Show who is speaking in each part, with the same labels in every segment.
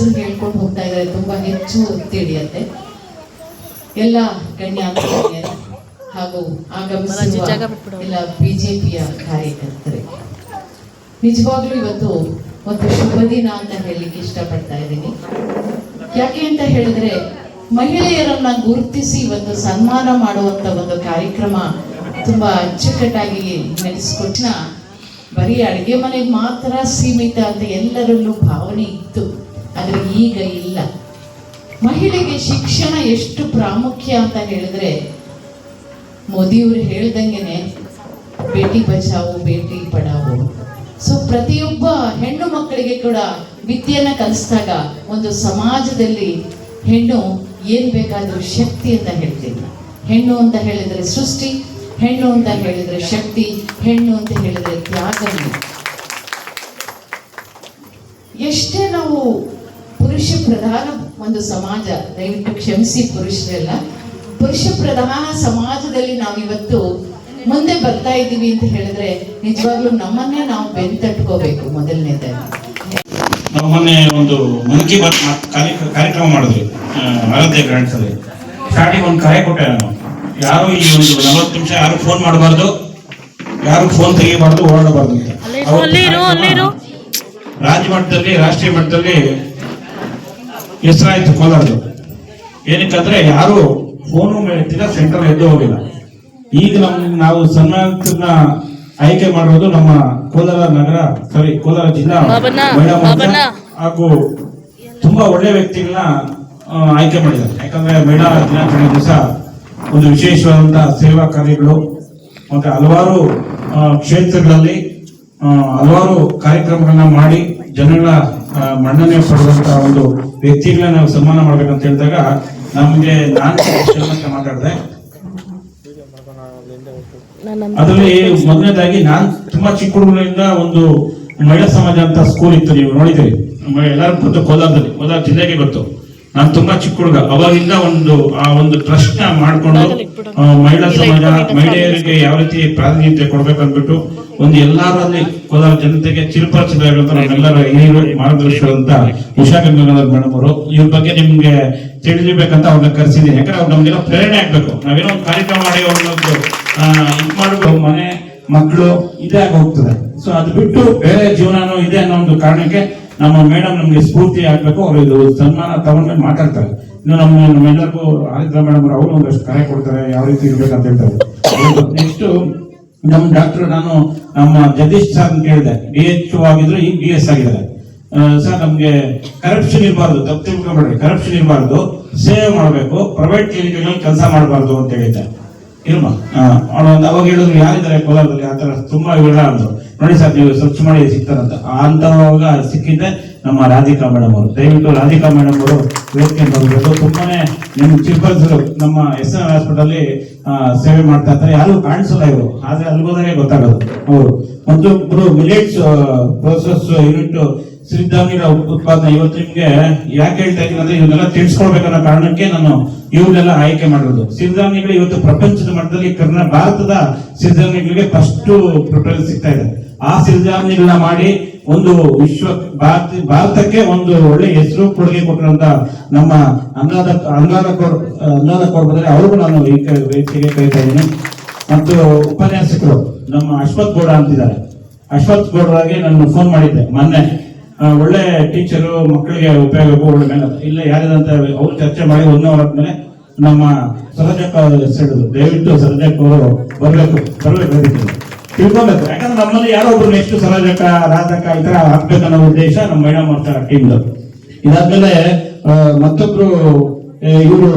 Speaker 1: ಹೆಸರು ಹೇಳ್ಕೊಂಡು ಹೋಗ್ತಾ ಇದ್ದಾರೆ, ತುಂಬಾ ಹೆಚ್ಚು ತಿಳಿಯತ್ತೆ. ಎಲ್ಲ ಗಣ್ಯಾತಿಥಿಯರು ಹಾಗೂ ಆಗಮಿಸಿರುವ ಎಲ್ಲ ಬಿಜೆಪಿಯ ಕಾರ್ಯಕರ್ತರು, ನಿಜವಾಗ್ಲೂ ಇವತ್ತು ಒಂದು ಶುಭ ದಿನ ಅಂತ ಹೇಳಲಿಕ್ಕೆ ಇಷ್ಟಪಡ್ತಾ ಇದ್ದೀನಿ. ಯಾಕೆ ಅಂತ ಹೇಳಿದ್ರೆ, ಮಹಿಳೆಯರನ್ನ ಗುರುತಿಸಿ ಇವತ್ತು ಸನ್ಮಾನ ಮಾಡುವಂತ ಒಂದು ಕಾರ್ಯಕ್ರಮ ತುಂಬಾ ಅಚ್ಚುಕಟ್ಟಾಗಿ ನಡೆಸಿಕೊಟ್ಟ. ಬರೀ ಅಡುಗೆ ಮನೆಗೆ ಮಾತ್ರ ಸೀಮಿತ ಅಂತ ಎಲ್ಲರಲ್ಲೂ ಭಾವನೆ ಇತ್ತು, ಆದ್ರೆ ಈಗ ಇಲ್ಲ. ಮಹಿಳೆಗೆ ಶಿಕ್ಷಣ ಎಷ್ಟು ಪ್ರಾಮುಖ್ಯ ಅಂತ ಹೇಳಿದ್ರೆ, ಮೋದಿಯವರು ಹೇಳ್ದಂಗೆನೆ ಬೇಟಿ ಬಚಾವೋ ಬೇಟಿ ಪಡಾವೋ. ಸೊ ಪ್ರತಿಯೊಬ್ಬ ಹೆಣ್ಣು ಮಕ್ಕಳಿಗೆ ಕೂಡ ವಿದ್ಯೆಯನ್ನ ಕಲಿಸಿದಾಗ ಒಂದು ಸಮಾಜದಲ್ಲಿ ಹೆಣ್ಣು ಏನ್ ಬೇಕಾದ್ರೂ ಶಕ್ತಿ ಅಂತ ಹೇಳ್ತೀನಿ. ಹೆಣ್ಣು ಅಂತ ಹೇಳಿದ್ರೆ ಸೃಷ್ಟಿ, ಹೆಣ್ಣು ಅಂತ ಹೇಳಿದ್ರೆ ಶಕ್ತಿ, ಹೆಣ್ಣು ಅಂತ ಹೇಳಿದ್ರೆ ತ್ಯಾಗ. ಎಷ್ಟೇ ನಾವು ಪುರುಷ ಪ್ರಧಾನ ಒಂದು ಸಮಾಜ, ದಯವಿಟ್ಟು ಕ್ಷಮಿಸಿ ಪುರುಷರೆಲ್ಲ, ಪುರುಷ ಪ್ರಧಾನ ಸಮಾಜದಲ್ಲಿ ನಾವಿವತ್ತು ಮುಂದೆ ಬರ್ತಾ ಇದ್ದೀವಿ ಅಂತ ಹೇಳಿದ್ರೆ ನಿಜವಾಗ್ಲೂ ನಮ್ಮನ್ನೇ ನಾವು ಬೆಂತಟ್ಕೋಬೇಕು. ಮೊದಲನೇದಾಗಿ
Speaker 2: ನಾವು ಮೊನ್ನೆ ಒಂದು ಮನ್ ಕಿ ಬಾತ್ ಕಾರ್ಯಕ್ರಮ ಮಾಡಿದ್ವಿ ಆರಾಧ್ಯ ಗ್ರಾಂಟ್ಸ್ ಅಲ್ಲಿ. ಸ್ಟಾರ್ಟಿಂಗ್ ಒಂದು ಕರೆ ಕೊಟ್ಟೆ ನಾನು, ಯಾರು ಈ ಒಂದು 40 ನಿಮಿಷ ಯಾರು ಫೋನ್ ಮಾಡಬಾರ್ದು, ಯಾರು ಫೋನ್ ತೆಗಿಬಾರ್ದು, ಓಡಾಡಬಾರ್ದು ಅಂತ. ರಾಜ್ಯ ಮಟ್ಟದಲ್ಲಿ ರಾಷ್ಟ್ರೀಯ ಮಟ್ಟದಲ್ಲಿ ಹೆಸರಾಯ್ತು ಕೋಲಾರದು. ಏನಕ್ಕಂದ್ರೆ ಯಾರು ಫೋನು ಮೇಲೆತ್ತಿಲ್ಲ, ಸೆಂಟ್ರಲ್ ಎದ್ದು ಹೋಗಿಲ್ಲ. ಈಗ ನಾವು ಸನ್ಮಾನನ ಆಯ್ಕೆ ಮಾಡಿರೋದು ನಮ್ಮ ಕೋಲಾರ ಜಿಲ್ಲಾ ಮಹಿಳಾ ಮೋರ್ಚಾ ಹಾಗೂ ತುಂಬಾ ಒಳ್ಳೆ ವ್ಯಕ್ತಿಗಳನ್ನ ಆಯ್ಕೆ ಮಾಡಿದ್ದಾರೆ. ಯಾಕಂದ್ರೆ ಮಹಿಳಾ ದಿನಾಚರಣೆ ದಿವಸ ಒಂದು ವಿಶೇಷವಾದಂತಹ ಸೇವಾ ಕಾರ್ಯಗಳು ಮತ್ತೆ ಹಲವಾರು ಕ್ಷೇತ್ರಗಳಲ್ಲಿ ಹಲವಾರು ಕಾರ್ಯಕ್ರಮಗಳನ್ನ ಮಾಡಿ ಜನಗಳ ಮನ್ನಣೆ ಪಡೆದಂತಹ ಒಂದು ವ್ಯಕ್ತಿಗಳನ್ನ ನಾವು ಸನ್ಮಾನ ಮಾಡ್ಬೇಕಂತ ಹೇಳಿದಾಗ ನಮ್ಗೆ ನಾನು ಮಾತಾಡಿದೆ. ಅದರಲ್ಲಿ ಮೊದಲನೇದಾಗಿ ನಾನು ತುಂಬಾ ಚಿಕ್ಕ ಹುಡುಗರಿಂದ ಒಂದು ಮಹಿಳಾ ಸಮಾಜ ಅಂತ ಸ್ಕೂಲ್ ಇತ್ತು, ನೀವು ನೋಡಿದ್ದೀರಿ, ಎಲ್ಲರೂ ಗೊತ್ತು, ಕೋಲಾರ ಜಿಲ್ಲೆಗೆ ಗೊತ್ತು. ನಾನು ತುಂಬಾ ಚಿಕ್ಕ ಹುಡುಗ ಅವಾಗಿಂದ ಆ ಒಂದು ಟ್ರಸ್ಟ್ ನ ಮಾಡ್ಕೊಂಡು ಮಹಿಳಾ ಸಮಾಜ, ಮಹಿಳೆಯರಿಗೆ ಯಾವ ರೀತಿ ಪ್ರಾತಿನಿಧ್ಯ ಕೊಡ್ಬೇಕು ಅಂದ್ಬಿಟ್ಟು ಒಂದು ಎಲ್ಲರಲ್ಲಿ ಕೋಲಾರ ಜನತೆಗೆ ಚಿರಪರಿಚಿತರಾಗಿರುವಂತ ನಮ್ಮೆಲ್ಲರ ಹಿರಿಯರು ಮಾರ್ಗದರ್ಶಕರಂತ ಉಷಾ ಗಂಗಾಧರ್ ಮೇಡಮ್ ಅವರು. ಇವ್ರ ಬಗ್ಗೆ ನಿಮ್ಗೆ ತಿಳಿಬೇಕಂತ ಅವ್ರನ್ನ ಕರೆಸಿದ್ದೀನಿ. ಯಾಕಂದ್ರೆ ಅವ್ರು ನಮ್ಗೆಲ್ಲ ಪ್ರೇರಣೆ ಆಗ್ಬೇಕು. ನಾವೇನೋ ಒಂದು ಕಾರ್ಯಕ್ರಮ ಮಾಡಿ ಅವ್ರನ್ನೊಂದು ಇದು ಮಾಡ್ಬೇಕು, ಮನೆ ಮಕ್ಕಳು ಇದೇ ಆಗಿ ಹೋಗ್ತದೆ. ಸೊ ಅದು ಬಿಟ್ಟು ಬೇರೆ ಜೀವನನೂ ಇದೆ ಅನ್ನೋ ಒಂದು ಕಾರಣಕ್ಕೆ ನಮ್ಮ ಮೇಡಮ್ ನಮ್ಗೆ ಸ್ಫೂರ್ತಿ ಆಗ್ಬೇಕು. ಅವರು ಇದು ಸನ್ಮಾನ ತಗೊಂಡ್ಮೇಲೆ ಮಾತಾಡ್ತಾರೆ. ಇನ್ನು ನಮ್ಮೆಲ್ಲರಿಗೂ ಆದಿತ್ಯ ಮೇಡಮ್ ಅವರು ಒಂದಷ್ಟು ಕರೆ ಕೊಡ್ತಾರೆ, ಯಾವ ರೀತಿ ಇರ್ಬೇಕಂತ ಹೇಳ್ತಾರೆ. ನೆಕ್ಸ್ಟ್ ನಮ್ಮ ಡಾಕ್ಟರ್, ನಾನು ನಮ್ಮ ಜಗದೀಶ್ ಸರ್ ಕೇಳಿದೆ, DHO ಆಗಿದ್ರು, ಈಗ DS ಆಗಿದ್ದಾರೆ. ಸರ್ ನಮ್ಗೆ ಕರಪ್ಷನ್ ಇರಬಾರ್ದು, ತಪ್ಪು ತಿಳ್ಕೊಬೇಡ್ರಿ, ಕರಪ್ಷನ್ ಇರಬಾರ್ದು, ಸೇವೆ ಮಾಡಬೇಕು, ಪ್ರೈವೇಟ್ ಕ್ಲಿನಿಕ್ಗಳಲ್ಲಿ ಕೆಲಸ ಮಾಡಬಾರ್ದು ಅಂತ ಹೇಳಿದ್ದೆ. ಇರ್ಮ ಅವಾಗ ಹೇಳಿದ್ರು, ಯಾರಿದ್ದಾರೆ ಕೋಲಾರದಲ್ಲಿ ಆತರ ತುಂಬಾ ಇವೆಲ್ಲ ಅಂದ್ರು. ನೋಡಿ ಸರ್, ನೀವು ಸರ್ಚ್ ಮಾಡಿ ಸಿಗ್ತಾರಂತ. ಅಂತವಾಗ ಸಿಕ್ಕಿದ್ದೆ ನಮ್ಮ ರಾಧಿಕಾ ಮೇಡಮ್ ಅವರು. ದಯವಿಟ್ಟು ರಾಧಿಕಾ ಮೇಡಮ್ ಅವರು ವೇದಿಕೆ ಬರಬೇಕು. ತುಂಬಾನೇ ನಿಮ್ ಚಿಲ್ಪಲ್ಸರು ನಮ್ಮ SN ಹಾಸ್ಪಿಟಲ್ ಸೇವೆ ಮಾಡ್ತಾ ಇರ್ತಾರೆ. ಯಾರು ಕಾಣಿಸಲ್ಲ ಇವರು, ಆದ್ರೆ ಅಲ್ಗೋದ್ರೆ ಗೊತ್ತಾಗೋದು ಅವರು. ಮತ್ತೊಬ್ರು ಮಿಲೆಟ್ಸ್ ಪ್ರೋಸೆಸ್ ಯೂನಿಟ್ ಸಿರಿಧಾನ್ಯಗಳ ಉತ್ಪಾದನೆ. ಇವತ್ತು ನಿಮ್ಗೆ ಯಾಕೆ ಹೇಳ್ತಾ ಇದ್ದೀನಿ ಅಂದ್ರೆ, ಇವನ್ನೆಲ್ಲ ತಿಳಿಸ್ಕೊಳ್ಬೇಕನ್ನೋ ಕಾರಣಕ್ಕೆ ನಾನು ಇವ್ರನ್ನೆಲ್ಲ ಆಯ್ಕೆ ಮಾಡಿರೋದು. ಸಿರಿಧಾನ್ಯಗಳು ಇವತ್ತು ಪ್ರಪಂಚದ ಮಟ್ಟದಲ್ಲಿ ಭಾರತದ ಸಿರಿಧಾನ್ಯಗಳಿಗೆ ಫಸ್ಟ್ ಪ್ರಿಫರೆನ್ಸ್ ಸಿಗ್ತಾ ಇದೆ. ಆ ಸಿರಿಧಾನ್ಯಗಳನ್ನ ಮಾಡಿ ಒಂದು ಭಾರತಕ್ಕೆ ಒಂದು ಒಳ್ಳೆ ಹೆಸರು ಕೊಡುಗೆ ಕೊಟ್ಟಿರುವಂತ ನಮ್ಮ ಅನ್ನದಾತ ಬಂದರೆ ಅವ್ರಿಗೂ ನಾನು ಈ ವೇದಿಕೆಗೆ ಕರೀತಾ ಇದ್ದೀನಿ. ಮತ್ತು ಉಪನ್ಯಾಸಕರು ನಮ್ಮ ಅಶ್ವಥ್ ಗೌಡ ಅಂತಿದ್ದಾರೆ. ಅಶ್ವಥ್ ಗೌಡರಾಗೆ ನಾನು ಫೋನ್ ಮಾಡಿದ್ದೆ ಮೊನ್ನೆ. ಒಳ್ಳೆ ಟೀಚರು, ಮಕ್ಕಳಿಗೆ ಉಪಯೋಗ ಒಳ್ಳೆ ಮೇಲೆ ಇಲ್ಲ ಯಾರಿದಂತ ಅವ್ರು ಚರ್ಚೆ ಮಾಡಿ 1 ಅವರ್ ಆದ್ಮೇಲೆ ನಮ್ಮ ಸರಜಕ್ಕ ಹೇಳಿದ್ರು, ದಯವಿಟ್ಟು ಸರಜಕ್ಕ ಅವರು ಬರ್ಬೇಕು ತಿಳ್ಕೊಬೇಕು. ಯಾಕಂದ್ರೆ ನಮ್ಮಲ್ಲಿ ಯಾರೋ ಒಬ್ರು ನೆಕ್ಸ್ಟ್ ಸರಜಕ್ಕ, ರಾಧಕ್ಕ ಈ ತರ ಹಾಕ್ಬೇಕನ್ನೋ ಉದ್ದೇಶ ನಮ್ಮ ಮಹಿಳಾ ಮೋರ್ಚಾ ಟೀಮ್ದು. ಇದಾದ್ಮೇಲೆ ಮತ್ತೊಬ್ರು ಇವರು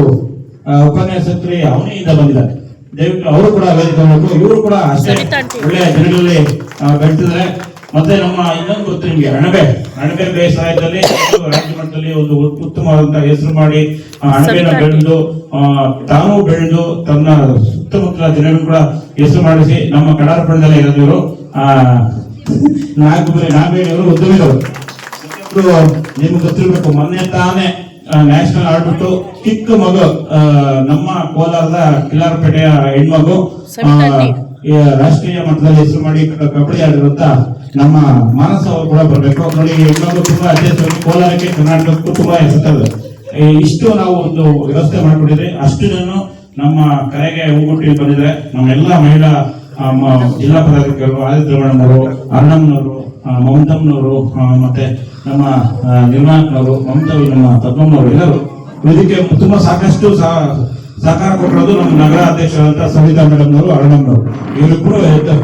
Speaker 2: ಉಪನ್ಯಾಸಕರು ಅವನಿಂದ ಬಂದಿದ್ದಾರೆ. ದಯವಿಟ್ಟು ಅವರು ಕೂಡ ವೇದಿಕೆ ಮಾಡಬೇಕು. ಇವರು ಕೂಡ ಅಷ್ಟೇ ಒಳ್ಳೆ ಜನಗಳಲ್ಲಿ ಬೆಳೆಸಿದ್ದಾರೆ. ಮತ್ತೆ ನಮ್ಮ ಇನ್ನೊಂದು ಗೊತ್ತು ನಿಮ್ಗೆ, ಅಣಬೆ ಬೇಸಾಯದಲ್ಲಿ ರಾಜ್ಯ ಮಟ್ಟದಲ್ಲಿ ಒಂದು ಉತ್ತಮವಾದಂತಹ ಹೆಸರು ಮಾಡಿ ಅಣಬೆನ ಬೆಳೆದು ತಾನೂ ಬೆಳೆದು ತನ್ನ ಸುತ್ತಮುತ್ತಲ ಜನರು ಕೂಡ ಹೆಸರು ಮಾಡಿಸಿ ನಮ್ಮ ಕಡಾರಪಣದಲ್ಲಿ ಇರೋದವರು ನಾಗೇಳಿಯವರು ಉದ್ಯಮಿಗಳು. ನಿಮ್ಗೆ ಗೊತ್ತಿರ್ಬೇಕು, ಮೊನ್ನೆ ತಾನೇ ನ್ಯಾಷನಲ್ ಆಡ್ಬಿಟ್ಟು ಚಿಕ್ಕ ಮಗು ನಮ್ಮ ಕೋಲಾರದ ಕಿಲಾರಪೇಟೆಯ ಹೆಣ್ಮಗು ಈ ರಾಷ್ಟ್ರೀಯ ಮಟ್ಟದಲ್ಲಿ ಹೆಸರು ಮಾಡಿ ಕಬಡ್ಡಿ ಆಡಿರುವಂತ ನಮ್ಮ ಮಾನಸ ಅವರು ಕೂಡ ಬರಬೇಕು. ನೋಡಿ ಇನ್ನೊಂದು ತುಂಬಾ ಅತ್ಯಂತ ಕೋಲಾರಕ್ಕೆ ಕರ್ನಾಟಕಕ್ಕೂ ತುಂಬಾ ಹೆಸರು ಇಷ್ಟು ನಾವು ಒಂದು ವ್ಯವಸ್ಥೆ ಮಾಡ್ಕೊಂಡಿದ್ರೆ ಅಷ್ಟು ಜನ ನಮ್ಮ ಕರೆಗೆ ಹೂಗುಟ್ಟಿ ಬಂದಿದ್ರೆ ನಮ್ಮೆಲ್ಲ ಮಹಿಳಾ ಜಿಲ್ಲಾ ಪದಾಧಿಕಾರಿಗಳು ಆದಿತ್ಯ ಮೇಡಮ್ನವರು, ಅರ್ಣಮ್ನವರು, ಮಮತಮ್ನವರು, ಮತ್ತೆ ನಮ್ಮ ನಿರ್ಮಾಣಕ್ನವರು, ಮಮತಾವಿ, ನಮ್ಮ ಪದ್ಮಮ್ಮನವರು ಎಲ್ಲರೂ ಇದಕ್ಕೆ ತುಂಬಾ ಸಾಕಷ್ಟು ಸಹಕಾರ ಕೊಟ್ಟಿರೋದು ನಮ್ಮ ನಗರ ಅಧ್ಯಕ್ಷರಾದಂತಹ ಸವಿತಾ ಮೇಡಮ್ನವರು, ಅರ್ಣಮ್ನವರು. ಇವರಿಬ್ರು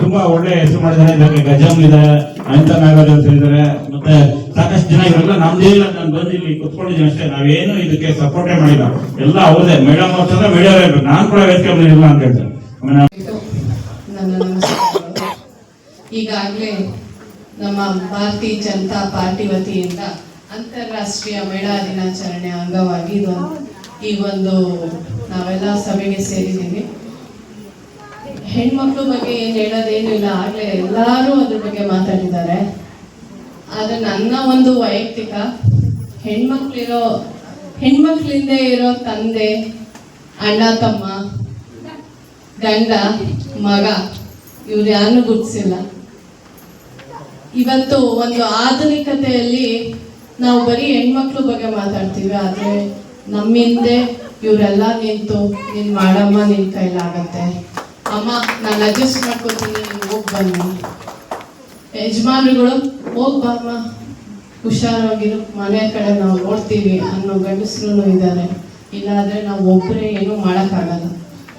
Speaker 2: ತುಂಬಾ ಒಳ್ಳೆ ಹೆಸರು ಮಾಡಿದ್ದಾರೆ. ಇದಕ್ಕೆ ಗಜಮ್ ಇದೆ, ಅನಿತಾ ನಾಗರಾಜ್ ಅಂತ ಹೇಳಿದ್ದಾರೆ, ಮತ್ತೆ ಸಾಕಷ್ಟು ಜನ ಇವರೆಲ್ಲ ನಮ್ದೇ ಇಲ್ಲ. ನಾನು ಬಂದು ಇಲ್ಲಿ ಕುತ್ಕೊಂಡಿದ್ದೀನಿ ಅಷ್ಟೇ, ನಾವೇನು ಇದಕ್ಕೆ ಸಪೋರ್ಟೇ ಮಾಡಿಲ್ಲ, ಎಲ್ಲ ಅವ್ರದೇ. ಮೇಡಮ್ ಅವ್ರ ಮೇಡಮ್ ಇರ್ಬೇಕು, ನಾನು ಕೂಡ ವೇದಿಕೆ ಇಲ್ಲ ಅಂತ ಹೇಳ್ತಾರೆ.
Speaker 1: ನನ್ನ ನಮಸ್ಕಾರಗಳು. ಈಗಾಗಲೇ ನಮ್ಮ ಭಾರತೀಯ ಜನತಾ ಪಾರ್ಟಿ ವತಿಯಿಂದ ಅಂತಾರಾಷ್ಟ್ರೀಯ ಮಹಿಳಾ ದಿನಾಚರಣೆ ಅಂಗವಾಗಿ ಈ ಒಂದು ನಾವೆಲ್ಲ ಸಭೆಗೆ ಸೇರಿದ್ದೀವಿ. ಹೆಣ್ಮಕ್ಳ ಬಗ್ಗೆ ಏನು ಹೇಳೋದೇನು ಇಲ್ಲ, ಆಗಲೇ ಎಲ್ಲರೂ ಅದ್ರ ಬಗ್ಗೆ ಮಾತಾಡಿದ್ದಾರೆ. ಆದರೆ ನನ್ನ ಒಂದು ವೈಯಕ್ತಿಕ ಹೆಣ್ಮಕ್ಳಿಂದ ಇರೋ ತಂದೆ, ಅಣ್ಣ ತಮ್ಮ, ಗಂಡ, ಮಗ ಇವ್ರು ಯಾರನ್ನೂ ಗುರುತಿಸಿಲ್ಲ. ಇವತ್ತು ಒಂದು ಆಧುನಿಕತೆಯಲ್ಲಿ ನಾವು ಬರೀ ಹೆಣ್ಮಕ್ಳ ಬಗ್ಗೆ ಮಾತಾಡ್ತೀವಿ, ಆದರೆ ನಮ್ಮ ಹಿಂದೆ ಇವರೆಲ್ಲ ನಿಂತು ನೀನು ಮಾಡಮ್ಮ, ನಿನ್ನ ಕೈಲಾಗತ್ತೆ, ಅಮ್ಮ ನಾನು ಅಡ್ಜಸ್ಟ್ ಮಾಡ್ಕೊತೀನಿ, ನೀನು ಹೋಗಿ ಬನ್ನಿ, ಯಜಮಾನ್ರುಗಳು ಹೋಗಿ ಬಮ್ಮ, ಹುಷಾರಾಗಿರು, ಮನೆ ಕಡೆ ನಾವು ನೋಡ್ತೀವಿ ಅನ್ನೋ ಗಂಡಸರು ಇದ್ದಾರೆ. ಇಲ್ಲಾಂದರೆ ನಾವು ಒಬ್ಬರೇ ಏನೂ ಮಾಡೋಕ್ಕಾಗಲ್ಲ.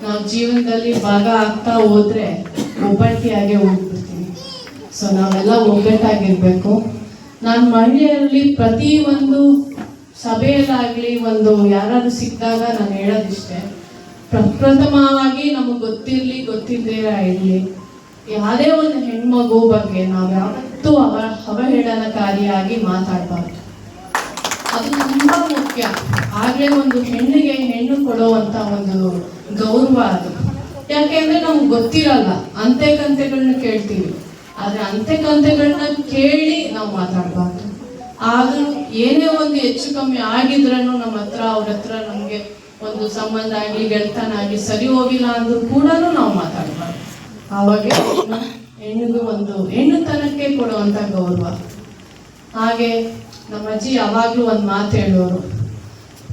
Speaker 1: ನಾವು ಜೀವನದಲ್ಲಿ ಭಾಗ ಆಗ್ತಾ ಹೋದ್ರೆ ಒಬ್ಬಟ್ಟಿಯಾಗೆ ಹೋಗ್ಬಿಡ್ತೀವಿ. ಸೊ ನಾವೆಲ್ಲ ಒಗ್ಗಟ್ಟಾಗಿರ್ಬೇಕು. ನಾನು ಮಹಿಳೆಯರಲ್ಲಿ ಪ್ರತಿ ಒಂದು ಸಭೆಯಲ್ಲಾಗಲಿ ಒಂದು ಯಾರಾದ್ರೂ ಸಿಕ್ಕಿದಾಗ ನಾನು ಹೇಳೋದಿಷ್ಟೇ, ಪ್ರಪ್ರಥಮವಾಗಿ ನಮಗೆ ಗೊತ್ತಿಲ್ಲದೇ ಇರಲಿ, ಯಾವುದೇ ಒಂದು ಹೆಣ್ಮಗು ಬಗ್ಗೆ ನಾವು ಯಾವತ್ತೂ ಅವಹೇಳನಕಾರಿಯಾಗಿ ಮಾತಾಡಬಾರ್ದು. ಅದು ತುಂಬಾ ಮುಖ್ಯ. ಆಗ್ಲೇ ಒಂದು ಹೆಣ್ಣಿಗೆ ಹೆಣ್ಣು ಕೊಡುವಂತ ಒಂದು ಗೌರವ ಅದು. ಯಾಕೆಂದ್ರೆ ನಮ್ಗೆ ಗೊತ್ತಿರಲ್ಲ, ಅಂತೆಕಂತೆಗಳನ್ನ ಕೇಳ್ತೀವಿ, ಆದ್ರೆ ಅಂತೆಕಂತೆಗಳನ್ನ ಕೇಳಿ ನಾವು ಮಾತಾಡಬಾರ್ದು. ಆದ್ರೂ ಏನೇ ಒಂದು ಹೆಚ್ಚು ಕಮ್ಮಿ ಆಗಿದ್ರೂ ನಮ್ಮ ಹತ್ರ ಅವ್ರ ಹತ್ರ ನಮ್ಗೆ ಒಂದು ಸಂಬಂಧ ಆಗಲಿ ಗೆಳತನ ಆಗಲಿ ಸರಿ ಹೋಗಿಲ್ಲ ಅಂದ್ರೂ ಕೂಡ ನಾವು ಮಾತಾಡಬಾರ್ದು. ಆವಾಗ ಹೆಣ್ಣಿಗೂ ಒಂದು ಹೆಣ್ಣುತನಕ್ಕೆ ಕೊಡುವಂತ ಗೌರವ. ಹಾಗೆ ನಮ್ಮ ಅಜ್ಜಿ ಯಾವಾಗ್ಲೂ ಒಂದು ಮಾತು ಹೇಳೋರು,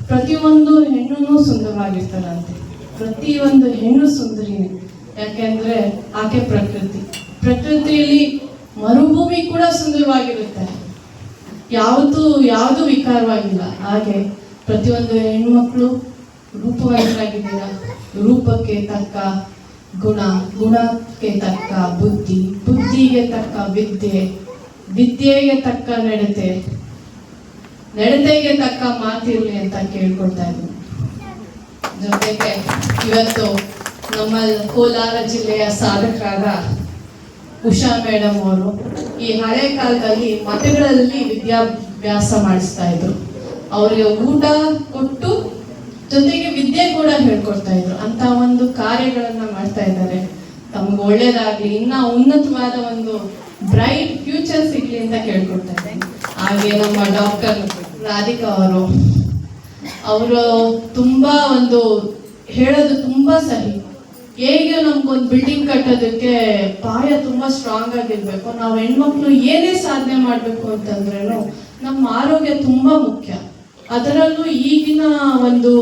Speaker 1: ಪ್ರತಿಯೊಂದು ಹೆಣ್ಣು ಸುಂದರವಾಗಿರ್ತಾರಂತೆ. ಪ್ರತಿಯೊಂದು ಹೆಣ್ಣು ಸುಂದರಿನೇ. ಯಾಕೆಂದ್ರೆ ಆಕೆ ಪ್ರಕೃತಿಯಲ್ಲಿ ಮರುಭೂಮಿ ಕೂಡ ಸುಂದರವಾಗಿರುತ್ತೆ, ಯಾವುದು ವಿಕಾರವಾಗಿಲ್ಲ. ಹಾಗೆ ಪ್ರತಿಯೊಂದು ಹೆಣ್ಮಕ್ಳು ರೂಪವಂತರಾಗಿದ್ದೀರ. ರೂಪಕ್ಕೆ ತಕ್ಕ ಗುಣ, ಗುಣಕ್ಕೆ ತಕ್ಕ ಬುದ್ಧಿ, ಬುದ್ಧಿಗೆ ತಕ್ಕ ವಿದ್ಯೆ, ವಿದ್ಯೆಗೆ ತಕ್ಕ ನಡತೆ, ನಡತೆಗೆ ತಕ್ಕ ಮಾತಿರ್ಲಿ ಅಂತ ಕೇಳ್ಕೊಳ್ತಾ ಇದ್ದೀನಿ. ಜೊತೆಗೆ ಇವತ್ತು ನಮ್ಮ ಕೋಲಾರ ಜಿಲ್ಲೆಯ ಸಾಧಕರಾದ ಉಷಾ ಮೇಡಮ್ ಅವರು ಈ ಹಳೆ ಕಾಲದಲ್ಲಿ ಮಠಗಳಲ್ಲಿ ವಿದ್ಯಾಭ್ಯಾಸ ಮಾಡಿಸ್ತಾ ಇದ್ರು. ಅವರಿಗೆ ಊಟ ಕೊಟ್ಟು ಜೊತೆಗೆ ವಿದ್ಯೆ ಕೂಡ ಹೇಳ್ಕೊಡ್ತಾ ಇದ್ರು. ಅಂತ ಒಂದು ಕಾರ್ಯಗಳನ್ನ ಮಾಡ್ತಾ ಇದ್ದಾರೆ. ತಮ್ಗೆ ಒಳ್ಳೇದಾಗ್ಲಿ, ಇನ್ನ ಉನ್ನತವಾದ ಒಂದು ಬ್ರೈಟ್ ಫ್ಯೂಚರ್ ಸಿಗ್ಲಿ ಅಂತ ಕೇಳ್ಕೊಡ್ತಾ ಇದ್ದೀನಿ. ಹಾಗೆ ನಮ್ಮ ಡಾಕ್ಟರ್ ರಾಧಿಕಾ ಅವರು ತುಂಬಾ ಒಂದು ಹೇಳೋದು ತುಂಬಾ ಸರಿ. ಹೇಗೆ ನಮ್ಗೊಂದು ಬಿಲ್ಡಿಂಗ್ ಕಟ್ಟೋದಕ್ಕೆ ಪಾಯ ತುಂಬಾ ಸ್ಟ್ರಾಂಗ್ ಆಗಿರ್ಬೇಕು. ನಾವು ಹೆಣ್ಮಕ್ಳು ಏನೇ ಸಾಧನೆ ಮಾಡ್ಬೇಕು ಅಂತಂದ್ರೂ ನಮ್ಮ ಆರೋಗ್ಯ ತುಂಬಾ ಮುಖ್ಯ. ಅದರಲ್ಲೂ ಈಗಿನ ಒಂದು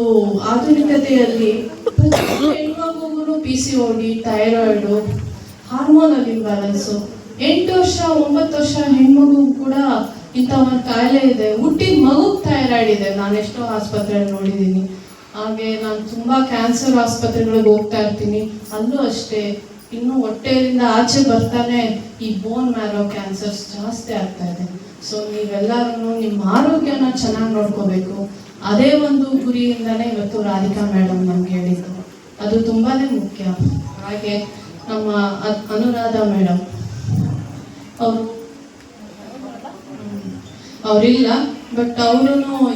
Speaker 1: ಆಧುನಿಕತೆಯಲ್ಲಿ ಹೆಣ್ಮಗುಗೂ PCOD, ಥೈರಾಯ್ಡು, ಹಾರ್ಮೋನಲ್ ಇಂಬ್ಯಾಲೆನ್ಸು, 8 ವರ್ಷ 9 ವರ್ಷ ಹೆಣ್ಮಗು ಕೂಡ ಇಂಥ ಒಂದು ಕಾಯಿಲೆ ಇದೆ. ಹುಟ್ಟಿದ ಮಗುಗೆ ಥೈರಾಯ್ಡ್ ಇದೆ. ನಾನು ಎಷ್ಟೋ ಆಸ್ಪತ್ರೆಯಲ್ಲಿ ನೋಡಿದ್ದೀನಿ. ಹಾಗೆ ನಾನು ತುಂಬಾ ಕ್ಯಾನ್ಸರ್ ಆಸ್ಪತ್ರೆಗಳಿಗೆ ಹೋಗ್ತಾ ಇರ್ತೀನಿ, ಅಲ್ಲೂ ಅಷ್ಟೇ. ಇನ್ನು ಹೊಟ್ಟೆಯಿಂದ ಆಚೆ ಬರ್ತಾನೆ ಈ ಬೋನ್ ಮ್ಯಾರೋ ಕ್ಯಾನ್ಸರ್ಸ್ ಜಾಸ್ತಿ ಆಗ್ತಾ ಇದೆ. ಸೊ ನೀವೆಲ್ಲರೂ ನಿಮ್ಮ ಆರೋಗ್ಯನ ಚೆನ್ನಾಗಿ ನೋಡ್ಕೋಬೇಕು. ಅದೇ ಒಂದು ಗುರಿಯಿಂದನೇ ಇವತ್ತು ರಾಧಿಕಾ ಮೇಡಮ್ ನಮ್ಗೆ ಹೇಳಿದ್ರು. ಅದು ತುಂಬಾನೇ ಮುಖ್ಯ. ಹಾಗೆ ನಮ್ಮ ಅನುರಾಧ ಮೇಡಮ್ ಅವರಿಲ್ಲ, ಬಟ್ ಅವರು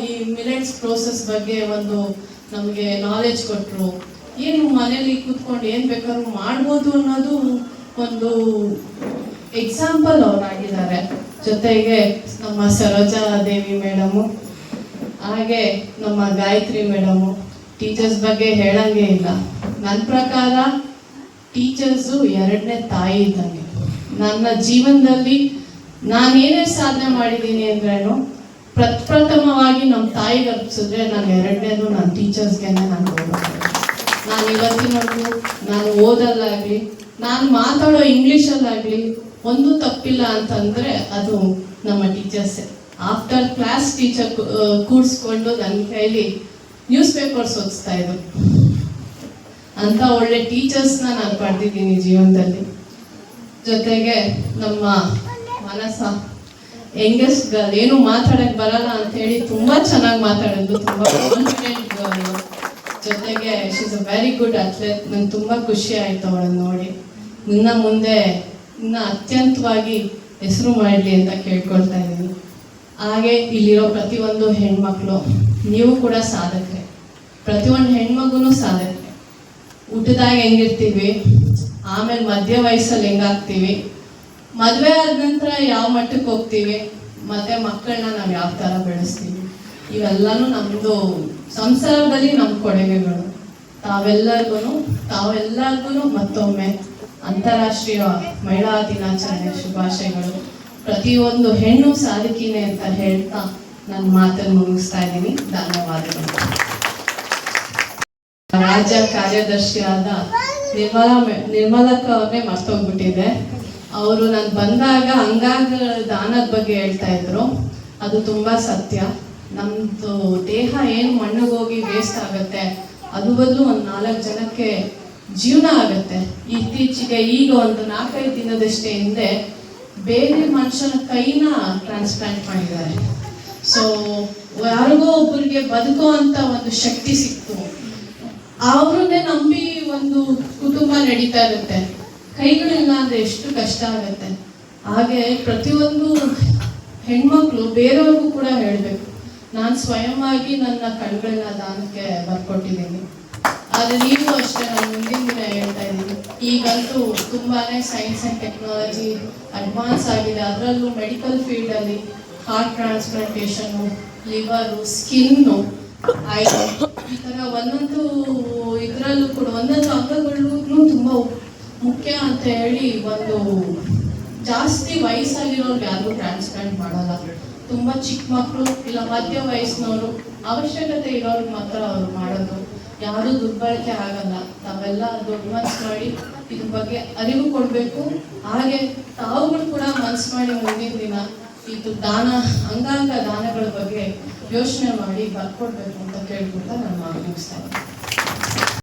Speaker 1: ಈ ಮಿಲೆಟ್ಸ್ ಪ್ರೋಸೆಸ್ ಬಗ್ಗೆ ಒಂದು ನಮಗೆ ನಾಲೆಜ್ ಕೊಟ್ಟರು. ಏನು ಮನೇಲಿ ಕೂತ್ಕೊಂಡು ಏನು ಬೇಕಾದ್ರೂ ಮಾಡ್ಬೋದು ಅನ್ನೋದು ಒಂದು ಎಕ್ಸಾಂಪಲ್ ಅವರಾಗಿದ್ದಾರೆ. ಜೊತೆಗೆ ನಮ್ಮ ಸರೋಜಾ ದೇವಿ ಮೇಡಮು, ಹಾಗೆ ನಮ್ಮ ಗಾಯತ್ರಿ ಮೇಡಮು. ಟೀಚರ್ಸ್ ಬಗ್ಗೆ ಹೇಳಂಗೆ ಇಲ್ಲ. ನನ್ನ ಪ್ರಕಾರ
Speaker 3: ಟೀಚರ್ಸು ಎರಡನೇ ತಾಯಿ ಇದ್ದಂಗೆ. ನನ್ನ ಜೀವನದಲ್ಲಿ ನಾನೇನೇ ಸಾಧನೆ ಮಾಡಿದ್ದೀನಿ ಅಂದ್ರೇನು ಪ್ರಪ್ರಥಮವಾಗಿ ನಮ್ಮ ತಾಯಿಗೆ ಅರ್ಪಿಸಿದ್ರೆ ನಾನು ಎರಡನೇದು ನನ್ನ ಟೀಚರ್ಸ್ಗೆನೆ ನಾನು ಹೋಗೋದು. ನಾನು ಇವತ್ತಿನವರೆಗೂ ನಾನು ಓದಲ್ಲಾಗಲಿ ನಾನು ಮಾತಾಡೋ ಇಂಗ್ಲೀಷಲ್ಲಾಗಲಿ ಒಂದು ತಪ್ಪಿಲ್ಲ ಅಂತಂದರೆ ಅದು ನಮ್ಮ ಟೀಚರ್ಸೇ. ಆಫ್ಟರ್ ಕ್ಲಾಸ್ ಟೀಚರ್ ಕೂಡಿಸ್ಕೊಂಡು ನನ್ನ ಕೈಲಿ ನ್ಯೂಸ್ ಪೇಪರ್ಸ್ ಓದಿಸ್ತಾ ಇದ್ರು. ಅಂತ ಒಳ್ಳೆ ಟೀಚರ್ಸ್ನ ನಾನು ಪಡೆದಿದ್ದೀನಿ ಜೀವನದಲ್ಲಿ. ಜೊತೆಗೆ ನಮ್ಮ ಮನಸ ಯಂಗೆಸ್ಟ್ ಗರ್ಲ್, ಏನು ಮಾತಾಡಕ್ಕೆ ಬರಲ್ಲ ಅಂಥೇಳಿ ತುಂಬ ಚೆನ್ನಾಗಿ ಮಾತಾಡೋದು, ತುಂಬ ಕಾನ್ಫಿಡೆಂಟ್ ಗರ್ಲು. ಜೊತೆಗೆ she is a very good athlete. ನಂಗೆ ತುಂಬ ಖುಷಿ ಆಯಿತು ಅವಳನ್ನು ನೋಡಿ. ಇನ್ನು ಮುಂದೆ ಇನ್ನು ಅತ್ಯಂತವಾಗಿ ಹೆಸರು ಮಾಡಲಿ ಅಂತ ಕೇಳ್ಕೊಳ್ತಾ ಇದ್ದೀನಿ. ಹಾಗೆ ಇಲ್ಲಿರೋ ಪ್ರತಿಯೊಂದು ಹೆಣ್ಮಕ್ಳು ನೀವು ಕೂಡ ಸಾಧಕರೇ. ಪ್ರತಿಯೊಂದು ಹೆಣ್ಮಗುನೂ ಸಾಧಕರೇ. ಊಟದಾಗ ಹೆಂಗಿರ್ತೀವಿ, ಆಮೇಲೆ ಮಧ್ಯ ವಯಸ್ಸಲ್ಲಿ ಹೆಂಗಾಗ್ತೀವಿ, ಮದುವೆ ಆದ ನಂತರ ಯಾವ ಮಟ್ಟಕ್ಕೆ ಹೋಗ್ತೀವಿ, ಮತ್ತೆ ಮಕ್ಕಳನ್ನ ನಾವು ಯಾವ ಥರ ಬೆಳೆಸ್ತೀವಿ, ಇವೆಲ್ಲನೂ ನಮ್ಮದು ಸಂಸಾರದಲ್ಲಿ ನಮ್ಮ ಕೊಡುಗೆಗಳು. ತಾವೆಲ್ಲರಿಗೂ ಮತ್ತೊಮ್ಮೆ ಅಂತಾರಾಷ್ಟ್ರೀಯ ಮಹಿಳಾ ದಿನಾಚರಣೆ ಶುಭಾಶಯಗಳು. ಪ್ರತಿಯೊಂದು ಹೆಣ್ಣು ಸಾಧಕಿನೇ ಅಂತ ಹೇಳ್ತಾ ನನ್ನ ಮಾತನ್ನು ಮುಗಿಸ್ತಾ ಇದ್ದೀನಿ. ಧನ್ಯವಾದಗಳು. ರಾಜ್ಯ ಕಾರ್ಯದರ್ಶಿಯಾದ ನಿರ್ಮಲಕ್ಕ ಅವ್ರನ್ನೇ ಮರ್ತೋಗ್ಬಿಟ್ಟಿದೆ. ಅವರು ನಾನು ಬಂದಾಗ ಅಂಗಾಂಗ ದಾನದ ಬಗ್ಗೆ ಹೇಳ್ತಾ ಇದ್ರು. ಅದು ತುಂಬಾ ಸತ್ಯ. ನಮ್ದು ದೇಹ ಏನು ಮಣ್ಣಿಗೋಗಿ ವೇಸ್ಟ್ ಆಗುತ್ತೆ, ಅದು ಬದಲು ಒಂದು 4 ಜನಕ್ಕೆ ಜೀವನ ಆಗುತ್ತೆ. ಇತ್ತೀಚೆಗೆ ಈಗ ಒಂದು 4-5 ದಿನದಷ್ಟೇ ಹಿಂದೆ ಬೇರೆ ಮನುಷ್ಯನ ಕೈನ ಟ್ರಾನ್ಸ್ಪ್ಲಾಂಟ್ ಮಾಡಿದ್ದಾರೆ. ಸೊ ಯಾರಿಗೋ ಒಬ್ಬರಿಗೆ ಬದುಕೋ ಅಂತ ಒಂದು ಶಕ್ತಿ ಸಿಕ್ತು. ಅವ್ರನ್ನೇ ನಂಬಿ ಒಂದು ಕುಟುಂಬ ನಡೀತಾ ಇರುತ್ತೆ. ಕೈಗಳಿಲ್ಲ ಅಂದ್ರೆ ಎಷ್ಟು ಕಷ್ಟ ಆಗುತ್ತೆ. ಹಾಗೆ ಪ್ರತಿಯೊಂದು ಹೆಣ್ಮಕ್ಳು ಬೇರೆಯವ್ರಿಗೂ ಕೂಡ ಹೇಳಬೇಕು. ನಾನು ಸ್ವಯಂವಾಗಿ ನನ್ನ ಕಣ್ಗಳನ್ನ ದಾನಕ್ಕೆ ಬರ್ಕೊಟ್ಟಿದ್ದೀನಿ. ಆದರೆ ನೀವು ಅಷ್ಟೇ, ನಾನು ಮುಂದಿನ ದಿನ ಹೇಳ್ತಾ ಇದ್ದೀನಿ. ಈಗಂತೂ ತುಂಬಾನೇ ಸೈನ್ಸ್ ಆ್ಯಂಡ್ ಟೆಕ್ನಾಲಜಿ ಅಡ್ವಾನ್ಸ್ ಆಗಿದೆ. ಅದರಲ್ಲೂ ಮೆಡಿಕಲ್ ಫೀಲ್ಡಲ್ಲಿ ಹಾರ್ಟ್ ಟ್ರಾನ್ಸ್ಪ್ಲಾಂಟೇಷನ್ನು, ಲಿವರು, ಸ್ಕಿನ್ನು, ಐ, ಈ ಥರ ಒಂದೊಂದು ಇದರಲ್ಲೂ ಕೂಡ ಒಂದೊಂದು ಅಂಗಗಳು ತುಂಬ ಮುಖ್ಯ ಅಂತ ಹೇಳಿ ಒಂದು ಜಾಸ್ತಿ ವಯಸ್ಸಾಗಿರೋರ್ಗೆ ಯಾರಿಗೂ ಟ್ರಾನ್ಸ್ಪ್ಲಾಂಟ್ ಮಾಡಲ್ಲ. ತುಂಬ ಚಿಕ್ಕ ಮಕ್ಕಳು ಇಲ್ಲ ಮಧ್ಯ ವಯಸ್ಸಿನವರು ಅವಶ್ಯಕತೆ ಇರೋರಿಗೆ ಮಾತ್ರ ಅವರು ಮಾಡೋದು. ಯಾರೂ ದುರ್ಬಳಕೆ ಆಗಲ್ಲ. ತಾವೆಲ್ಲ ದೊಡ್ಡ ಮನಸ್ಸು ಮಾಡಿ ಇದ್ರ ಬಗ್ಗೆ ಅರಿವು ಕೊಡಬೇಕು. ಹಾಗೆ ತಾವುಗಳು ಕೂಡ ಮನಸ್ಸು ಮಾಡಿ ಮುಂದಿನ ದಿನ ಇದು ಅಂಗಾಂಗ ದಾನಗಳ ಬಗ್ಗೆ ಯೋಚನೆ ಮಾಡಿ ಬರ್ಕೊಡ್ಬೇಕು ಅಂತ ಕೇಳ್ಕೊಳ್ತಾ ನಾನು ಮುಗಿಸ್ತಾ ಇದ್ದೀನಿ.